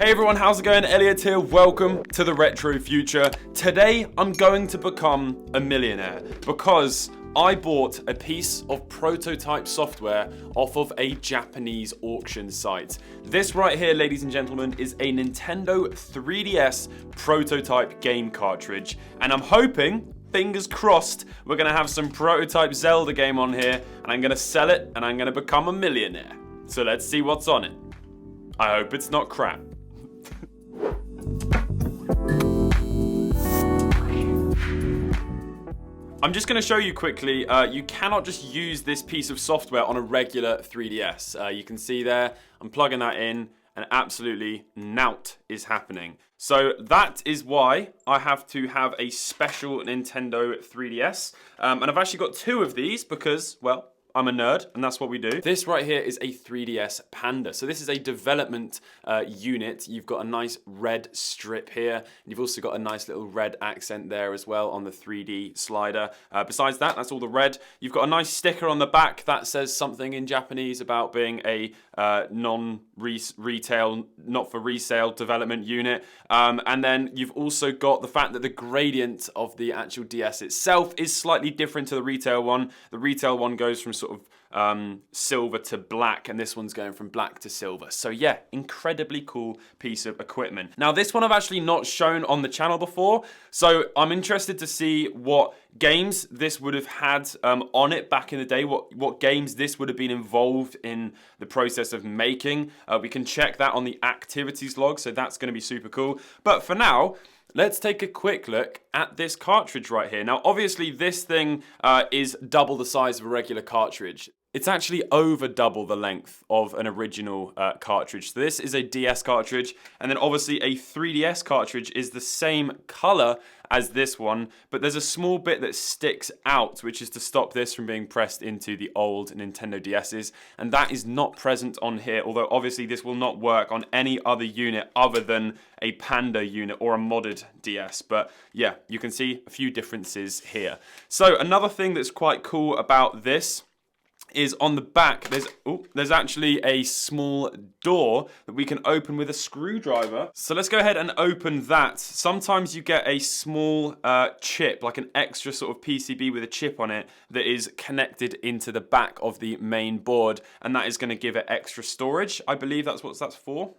Hey everyone, how's it going? Elliot here. Welcome to the retro future. Today I'm going to become a millionaire because I bought a piece of prototype software off of a Japanese auction site. This right here, ladies and gentlemen, is a Nintendo 3DS prototype game cartridge, and I'm hoping, fingers crossed, we're gonna have some prototype Zelda game on here, and I'm gonna sell it and I'm gonna become a millionaire. So let's see what's on it. I hope it's not crap. I'm just going to show you quickly, you cannot just use this piece of software on a regular 3DS. You can see there, I'm plugging that in, and absolutely nout is happening. So that is why I have to have a special Nintendo 3DS. And I've actually got two of these because, well, I'm a nerd, and that's what we do. This right here is a 3DS Panda. So this is a development unit. You've got a nice red strip here, and you've also got a nice little red accent there as well on the 3D slider. Besides that, that's all the red. You've got a nice sticker on the back that says something in Japanese about being a non-retail, not for resale development unit. And then you've also got the fact that the gradient of the actual DS itself is slightly different to the retail one. The retail one goes from sort of silver to black, and this one's going from black to silver. So yeah, incredibly cool piece of equipment. Now this one I've actually not shown on the channel before, so I'm interested to see what games this would have had on it back in the day, what games this would have been involved in the process of making. We can check that on the activities log, so that's going to be super cool. But for now, let's take a quick look at this cartridge right here. Now, obviously, this thing is double the size of a regular cartridge. It's actually over double the length of an original cartridge. So this is a DS cartridge, and then obviously a 3DS cartridge is the same color as this one, but there's a small bit that sticks out, which is to stop this from being pressed into the old Nintendo DS's, and that is not present on here, although obviously this will not work on any other unit other than a Panda unit or a modded DS, but yeah, you can see a few differences here. So another thing that's quite cool about this is on the back, there's actually a small door that we can open with a screwdriver. So let's go ahead and open that. Sometimes you get a small chip, like an extra sort of PCB with a chip on it that is connected into the back of the main board, and that is going to give it extra storage. I believe that's what that's for.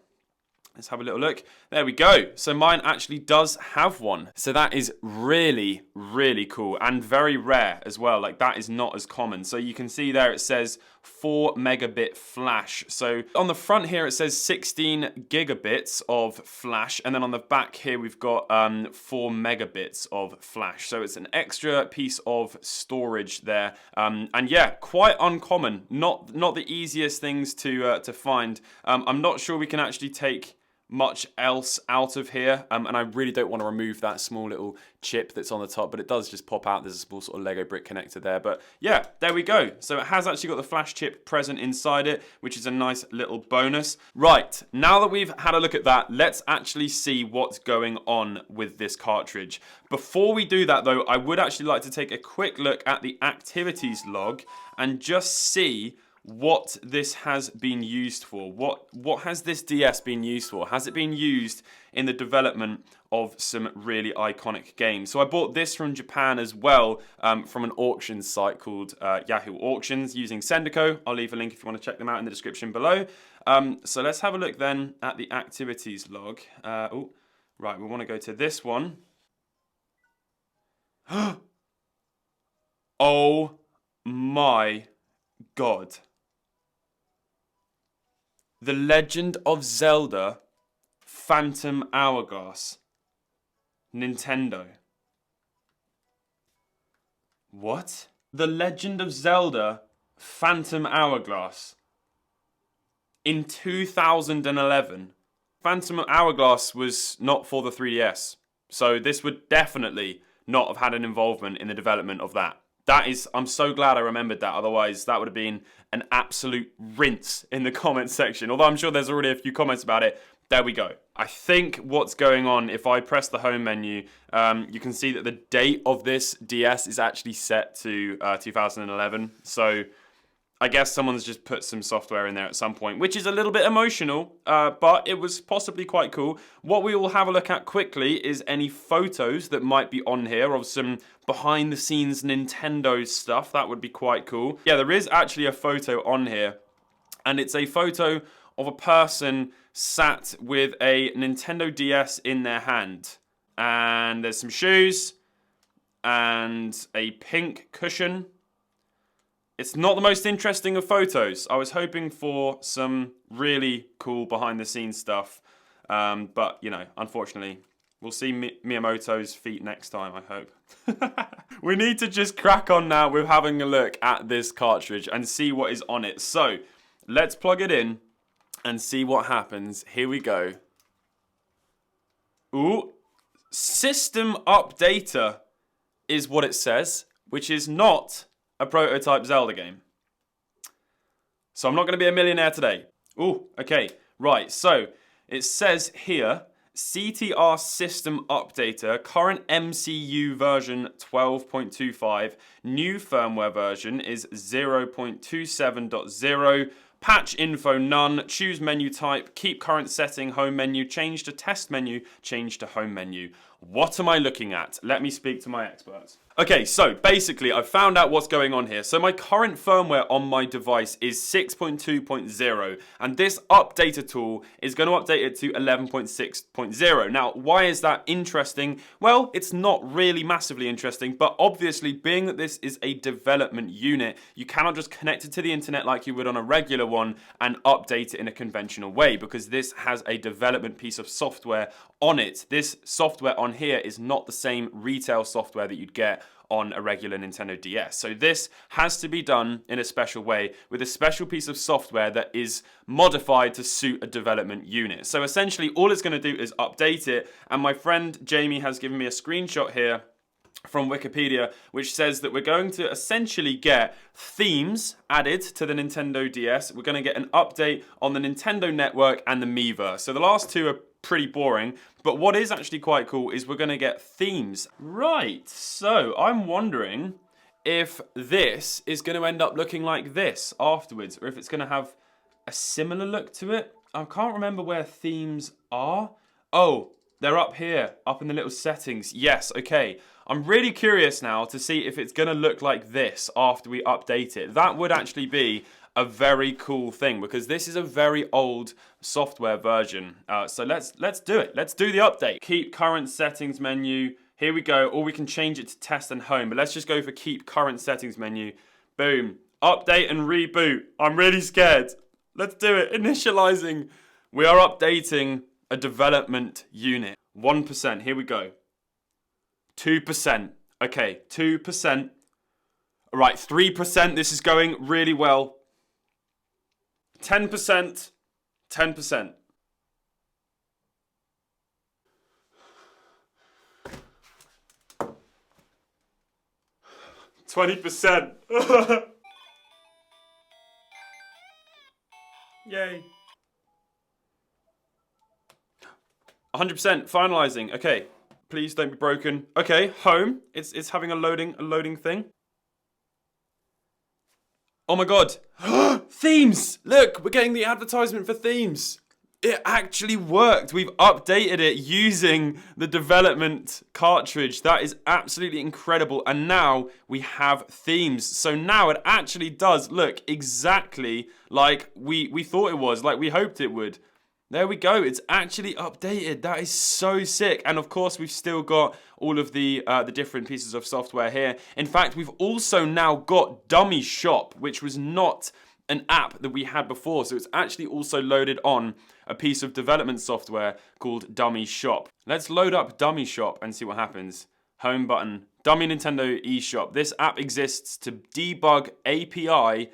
Let's have a little look. There we go. So mine actually does have one. So that is really, really cool and very rare as well. Like that is not as common. So you can see there it says 4 megabit flash. So on the front here it says 16 gigabits of flash, and then on the back here we've got 4 megabits of flash. So it's an extra piece of storage there. And yeah, quite uncommon. Not the easiest things to find. I'm not sure we can actually take much else out of here, and I really don't want to remove that small little chip that's on the top, but it does just pop out. There's a small sort of Lego brick connector there, but yeah, there we go. So it has actually got the flash chip present inside it, which is a nice little bonus. Right, now that we've had a look at that, let's actually see what's going on with this cartridge. Before we do that though, I would actually like to take a quick look at the activities log and just see what this has been used for. What has this DS been used for? Has it been used in the development of some really iconic games? So I bought this from Japan as well, from an auction site called Yahoo Auctions using Sendico. I'll leave a link if you want to check them out in the description below. So let's have a look then at the activities log. Oh, right, we want to go to this one. Oh my God. The Legend of Zelda Phantom Hourglass. Nintendo. What? The Legend of Zelda Phantom Hourglass. In 2011. Phantom Hourglass was not for the 3DS. So this would definitely not have had an involvement in the development of that. That is, I'm so glad I remembered that, otherwise that would have been an absolute rinse in the comments section. Although I'm sure there's already a few comments about it. There we go. I think what's going on, if I press the home menu, you can see that the date of this DS is actually set to 2011. So I guess someone's just put some software in there at some point, which is a little bit emotional, but it was possibly quite cool. What we will have a look at quickly is any photos that might be on here of some behind the scenes Nintendo stuff. That would be quite cool. Yeah, there is actually a photo on here, and it's a photo of a person sat with a Nintendo DS in their hand. And there's some shoes and a pink cushion. It's not the most interesting of photos. I was hoping for some really cool behind the scenes stuff. But, you know, unfortunately, we'll see Miyamoto's feet next time, I hope. We need to just crack on now with having a look at this cartridge and see what is on it. So, let's plug it in and see what happens. Here we go. Ooh. System Updater is what it says, which is not a prototype Zelda game. So I'm not going to be a millionaire today. Ooh, okay. Right, so it says here, CTR System Updater, current MCU version 12.25, new firmware version is 0.27.0, patch info none, choose menu type, keep current setting, home menu, change to test menu, change to home menu. What am I looking at? Let me speak to my experts. Okay, so basically I've found out what's going on here. So my current firmware on my device is 6.2.0 and this updater tool is going to update it to 11.6.0. Now, why is that interesting? Well, it's not really massively interesting, but obviously being that this is a development unit, you cannot just connect it to the internet like you would on a regular one and update it in a conventional way because this has a development piece of software on it. This software on here is not the same retail software that you'd get on a regular Nintendo DS. So this has to be done in a special way with a special piece of software that is modified to suit a development unit. So essentially all it's going to do is update it, and my friend Jamie has given me a screenshot here from Wikipedia which says that we're going to essentially get themes added to the Nintendo DS. We're going to get an update on the Nintendo Network and the Miiverse. So the last two are pretty boring, but what is actually quite cool is we're going to get themes. Right, so I'm wondering if this is going to end up looking like this afterwards, or if it's going to have a similar look to it. I can't remember where themes are. Oh, they're up here, up in the little settings. Yes, okay. I'm really curious now to see if it's going to look like this after we update it. That would actually be a very cool thing because this is a very old software version. So let's do it. Let's do the update. Keep current settings menu. Here we go. Or we can change it to test and home, but let's just go for keep current settings menu. Boom. Update and reboot. I'm really scared. Let's do it. Initializing. We are updating a development unit. 1%. Here we go. 2%. Okay, 2%. All right, 3%. This is going really well. 10%. 10%. 20%. Yay. 100%. Finalizing. Okay. Please don't be broken. Okay, home. It's having a loading thing. Oh my god. Themes! Look, we're getting the advertisement for themes. It actually worked. We've updated it using the development cartridge. That is absolutely incredible. And now we have themes. So now it actually does look exactly like we thought it was, like we hoped it would. There we go. It's actually updated. That is so sick. And of course, we've still got all of the different pieces of software here. In fact, we've also now got Dummy Shop, which was not an app that we had before. So it's actually also loaded on a piece of development software called Dummy Shop. Let's load up Dummy Shop and see what happens. Home button. Dummy Nintendo eShop. This app exists to debug API.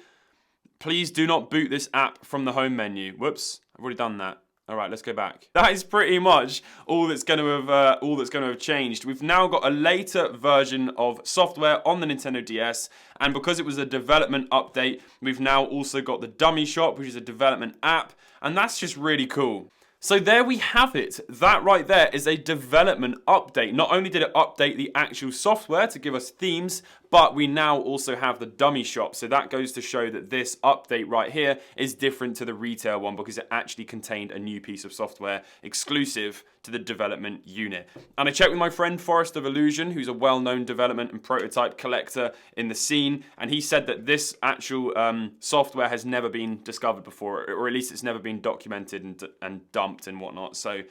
Please do not boot this app from the home menu. Whoops, I've already done that. All right, let's go back. That is pretty much all that's going to have changed. We've now got a later version of software on the Nintendo DS, and because it was a development update, we've now also got the Dummy Shop, which is a development app, and that's just really cool. So there we have it. That right there is a development update. Not only did it update the actual software to give us themes, but we now also have the dummy shop. So that goes to show that this update right here is different to the retail one because it actually contained a new piece of software exclusive to the development unit. And I checked with my friend Forest of Illusion, who's a well-known development and prototype collector in the scene, and he said that this actual software has never been discovered before, or at least it's never been documented and dumped and whatnot. So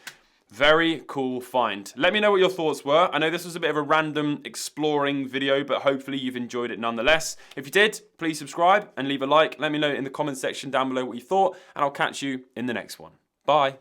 very cool find. Let me know what your thoughts were. I know this was a bit of a random exploring video, but hopefully you've enjoyed it nonetheless. If you did, please subscribe and leave a like. Let me know in the comment section down below what you thought, and I'll catch you in the next one. Bye.